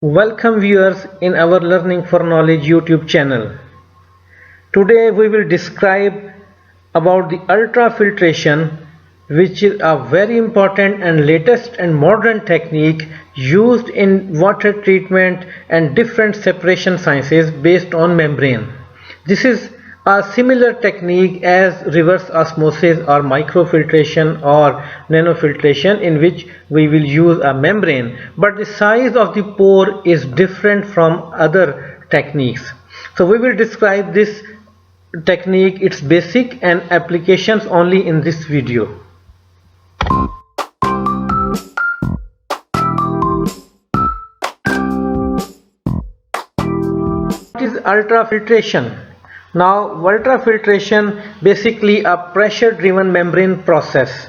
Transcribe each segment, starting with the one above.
Welcome viewers in our Learning for Knowledge YouTube channel. Today we will describe about the ultrafiltration, which is a very important and latest and modern technique used in water treatment and different separation sciences based on membrane. This is a similar technique as reverse osmosis or microfiltration or nanofiltration, in which we will use a membrane, but the size of the pore is different from other techniques. So we will describe this technique, its basic and applications only in this video. What is ultrafiltration? Now, ultrafiltration basically a pressure driven membrane process,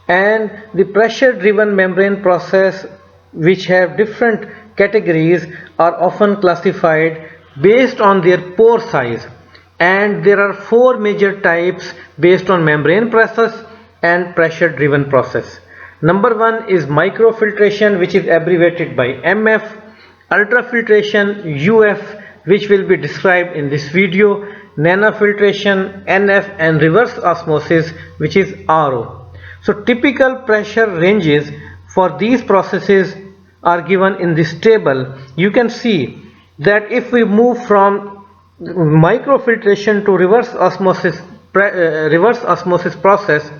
and the pressure driven membrane process, which have different categories, are often classified based on their pore size, and there are four major types based on membrane process and pressure driven process. Number one is microfiltration, which is abbreviated by MF, ultrafiltration UF, which will be described in this video, nanofiltration NF, and reverse osmosis, which is RO. So typical pressure ranges for these processes are given in this table. You can see that if we move from microfiltration to reverse osmosis process,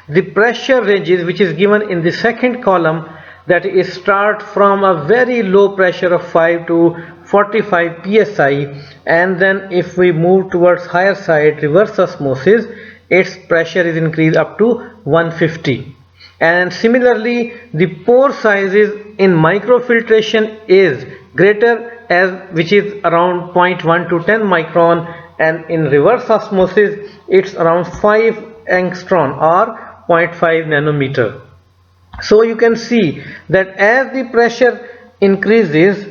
the pressure ranges, which is given in the second column, that is start from a very low pressure of 5 to 45 psi, and then if we move towards higher side, reverse osmosis, its pressure is increased up to 150. And similarly, the pore sizes in microfiltration is greater, which is around 0.1 to 10 micron, and in reverse osmosis it's around 5 angstrom or 0.5 nanometer. So you can see that as the pressure increases,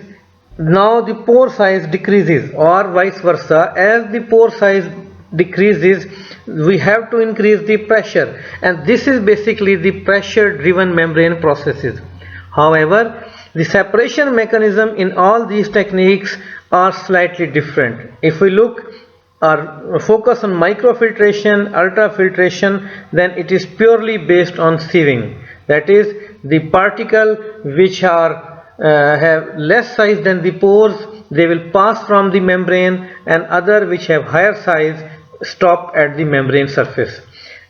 now the pore size decreases, or vice versa. As the pore size decreases, we have to increase the pressure, and this is basically the pressure driven membrane processes. However, the separation mechanism in all these techniques are slightly different. If we look or focus on microfiltration, ultrafiltration, then it is purely based on sieving. That is, the particle which are have less size than the pores, they will pass from the membrane, and other which have higher size stop at the membrane surface.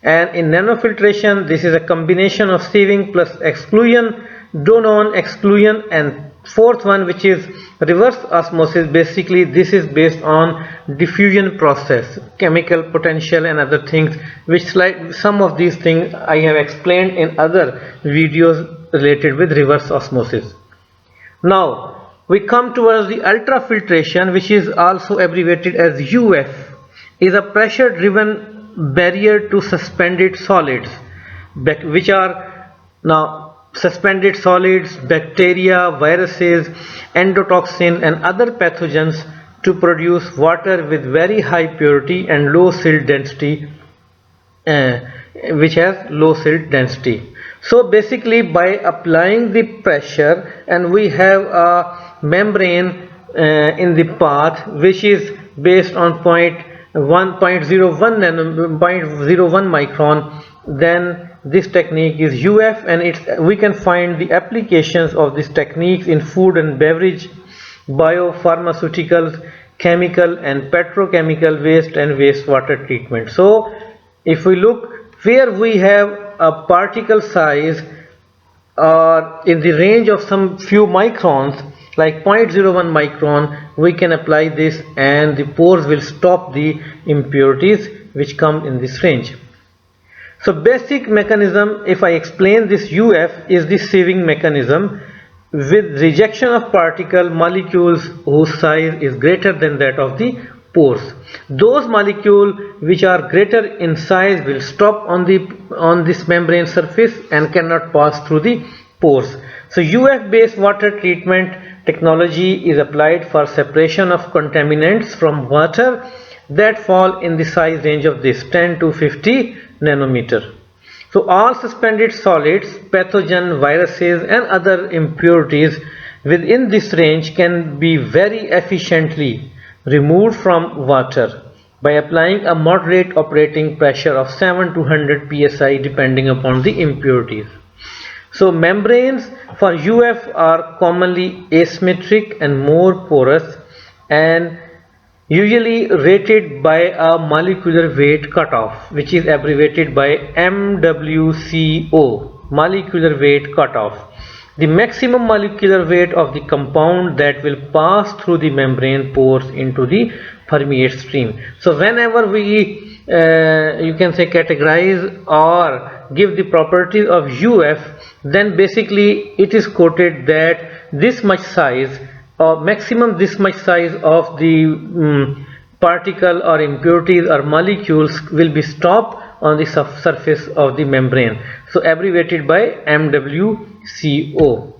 And in nanofiltration, this is a combination of sieving plus exclusion, Donon exclusion, and fourth one, which is reverse osmosis. Basically this is based on diffusion process, chemical potential and other things, which some of these things I have explained in other videos related with reverse osmosis. Now we come towards the ultrafiltration, which is also abbreviated as UF, is a pressure driven barrier to suspended solids, which are now suspended solids, bacteria, viruses, endotoxin and other pathogens, to produce water with very high purity and low silt density, which has low silt density. So basically, by applying the pressure, and we have a membrane in the path which is based on 0.01 micron, then this technique is UF, and we can find the applications of these techniques in food and beverage, biopharmaceuticals, chemical and petrochemical waste and wastewater treatment. So if we look where we have a particle size in the range of some few microns, like 0.01 micron, we can apply this, and the pores will stop the impurities which come in this range. So basic mechanism, if I explain this UF, is the sieving mechanism with rejection of particle molecules whose size is greater than that of the pores. Those molecules which are greater in size will stop on this membrane surface and cannot pass through the pores. So UF based water treatment technology is applied for separation of contaminants from water that fall in the size range of this 10 to 50 nanometer. So all suspended solids, pathogen, viruses and other impurities within this range can be very efficiently removed from water by applying a moderate operating pressure of 7 to 100 psi depending upon the impurities. So membranes for UF are commonly asymmetric and more porous and usually rated by a molecular weight cutoff, which is abbreviated by MWCO, molecular weight cutoff. The maximum molecular weight of the compound that will pass through the membrane pores into the permeate stream. So whenever we you can say categorize or give the properties of UF, then basically it is quoted that this much size or maximum this much size of the particle or impurities or molecules will be stopped on the surface of the membrane. So abbreviated by MWCO.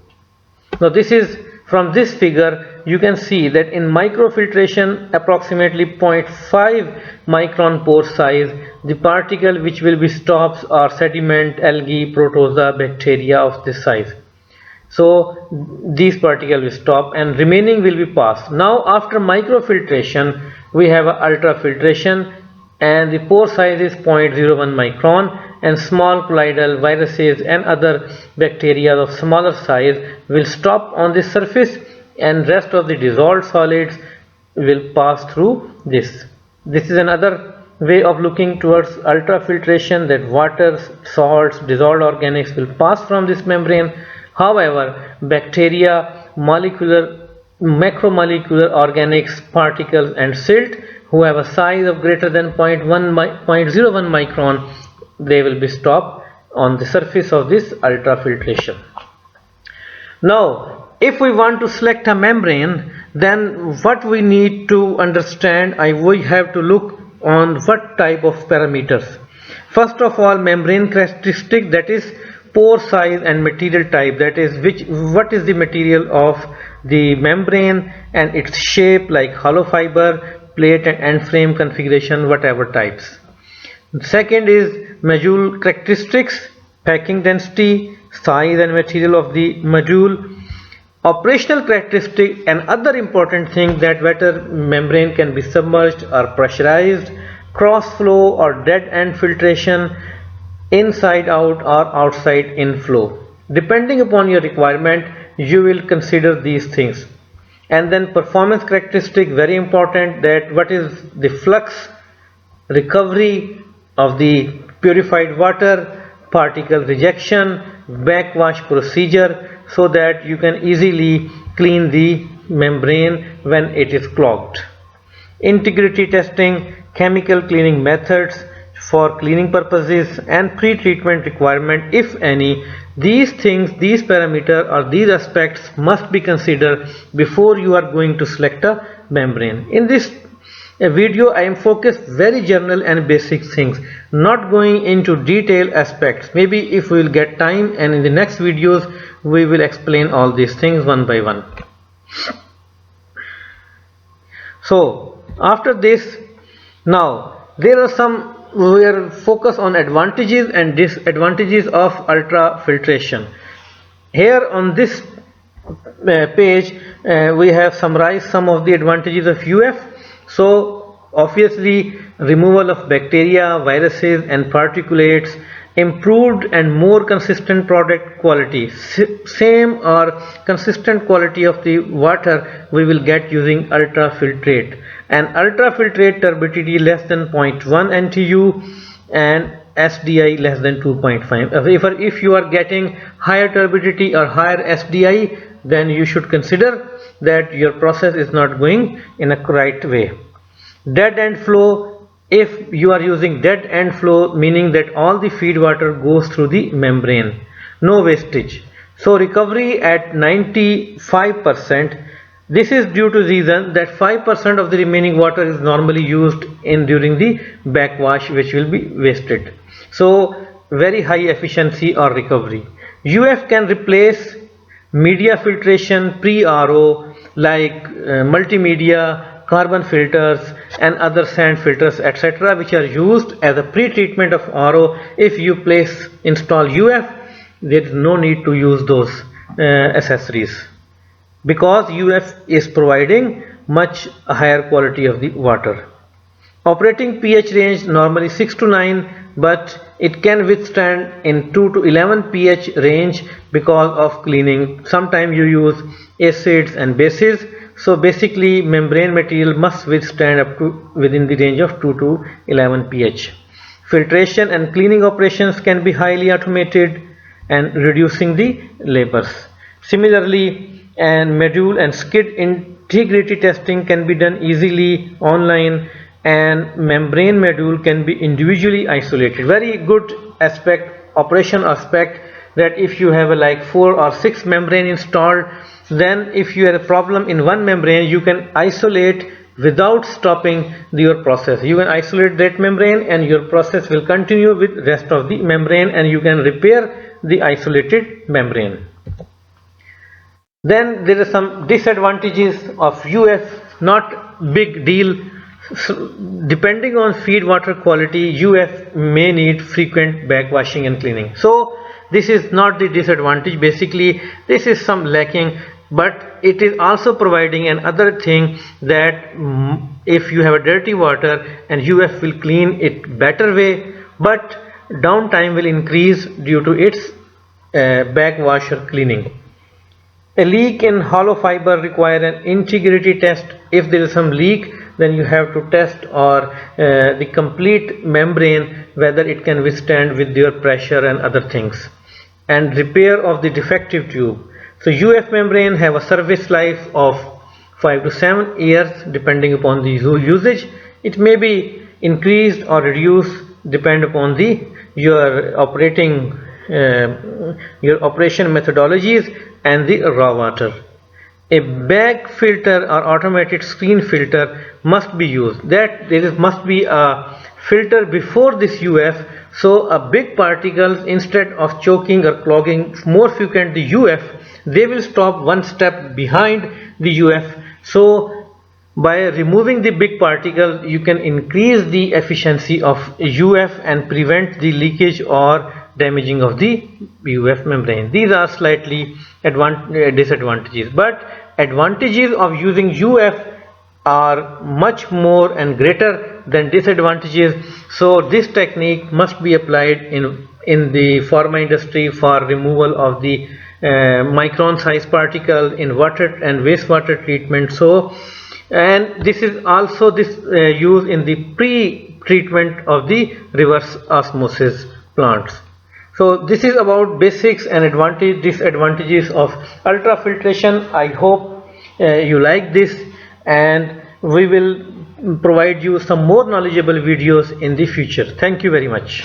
Now this is from this figure you can see that in microfiltration approximately 0.5 micron pore size, the particle which will be stopped are sediment, algae, protozoa, bacteria of this size. So these particles will stop and remaining will be passed. Now after microfiltration we have ultrafiltration and the pore size is 0.01 micron, and small colloidal viruses and other bacteria of smaller size will stop on the surface and rest of the dissolved solids will pass through this. This is another way of looking towards ultrafiltration, that water, salts, dissolved organics will pass from this membrane. However, bacteria, molecular, macromolecular organics, particles and silt who have a size of greater than 0.01 micron, they will be stopped on the surface of this ultrafiltration. Now if we want to select a membrane, then what we need to understand, we have to look on what type of parameters. First of all, membrane characteristic, that is pore size and material type, that is what is the material of the membrane and its shape, like hollow fiber, plate and end frame configuration, whatever types. Second is module characteristics, packing density, size and material of the module. Operational characteristic and other important thing, that whether membrane can be submerged or pressurized, cross flow or dead end filtration, inside out or outside in flow. Depending upon your requirement you will consider these things. And then performance characteristic, very important, that what is the flux, recovery of the purified water, particle rejection, backwash procedure, so that you can easily clean the membrane when it is clogged. Integrity testing, chemical cleaning methods for cleaning purposes, and pre-treatment requirement, if any. These things, these parameters or these aspects must be considered before you are going to select a membrane. In this video I am focused very general and basic things, not going into detailed aspects. Maybe if we will get time, and in the next videos we will explain all these things one by one. So after this, now there are some, we are focused on advantages and disadvantages of ultrafiltration. Here on this page we have summarized some of the advantages of UF. So obviously removal of bacteria, viruses and particulates, improved and more consistent product quality, same or consistent quality of the water we will get using ultrafiltrate, and ultrafiltrate turbidity less than 0.1 NTU and SDI less than 2.5. If you are getting higher turbidity or higher SDI, then you should consider that your process is not going in a correct way. Dead end flow, if you are using dead end flow, meaning that all the feed water goes through the membrane, no wastage. So recovery at 95%. This is due to reason that 5% of the remaining water is normally used during the backwash, which will be wasted. So very high efficiency or recovery. UF can replace media filtration pre-RO like multimedia, carbon filters and other sand filters, etc., which are used as a pre-treatment of RO. If you install UF, there is no need to use those accessories. because UF is providing much higher quality of the water. Operating pH range normally 6 to 9, but it can withstand in 2 to 11 pH range because of cleaning. Sometimes you use acids and bases, so basically membrane material must withstand up to within the range of 2 to 11 pH. Filtration and cleaning operations can be highly automated and reducing the labors. Similarly, and module and skid integrity testing can be done easily online, and membrane module can be individually isolated. Very good aspect, operation aspect, that if you have like 4 or 6 membrane installed, then if you have a problem in one membrane, you can isolate without stopping your process. You can isolate that membrane and your process will continue with rest of the membrane, and you can repair the isolated membrane. Then there are some disadvantages of UF, not big deal. So, depending on feed water quality, UF may need frequent backwashing and cleaning. So this is not the disadvantage, basically this is some lacking, but it is also providing another thing, that if you have a dirty water and UF will clean it better way, but downtime will increase due to its backwash or cleaning. A leak in hollow fiber require an integrity test. If there is some leak, then you have to test or the complete membrane whether it can withstand with your pressure and other things. And repair of the defective tube. So UF membrane have a service life of 5 to 7 years depending upon the usage. It may be increased or reduced depend upon the your operation methodologies and the raw water. A bag filter or automated screen filter must be used. That there must be a filter before this UF, so a big particles, instead of choking or clogging more frequent the UF, they will stop one step behind the UF. So by removing the big particle, you can increase the efficiency of UF and prevent the leakage or damaging of the UF membrane. These are slightly disadvantages, but advantages of using UF are much more and greater than disadvantages. So this technique must be applied in the pharma industry for removal of the micron size particle in water and wastewater treatment. So, and this is also used in the pre-treatment of the reverse osmosis plants. So this is about basics and disadvantages of ultrafiltration. I hope you like this, and we will provide you some more knowledgeable videos in the future. Thank you very much.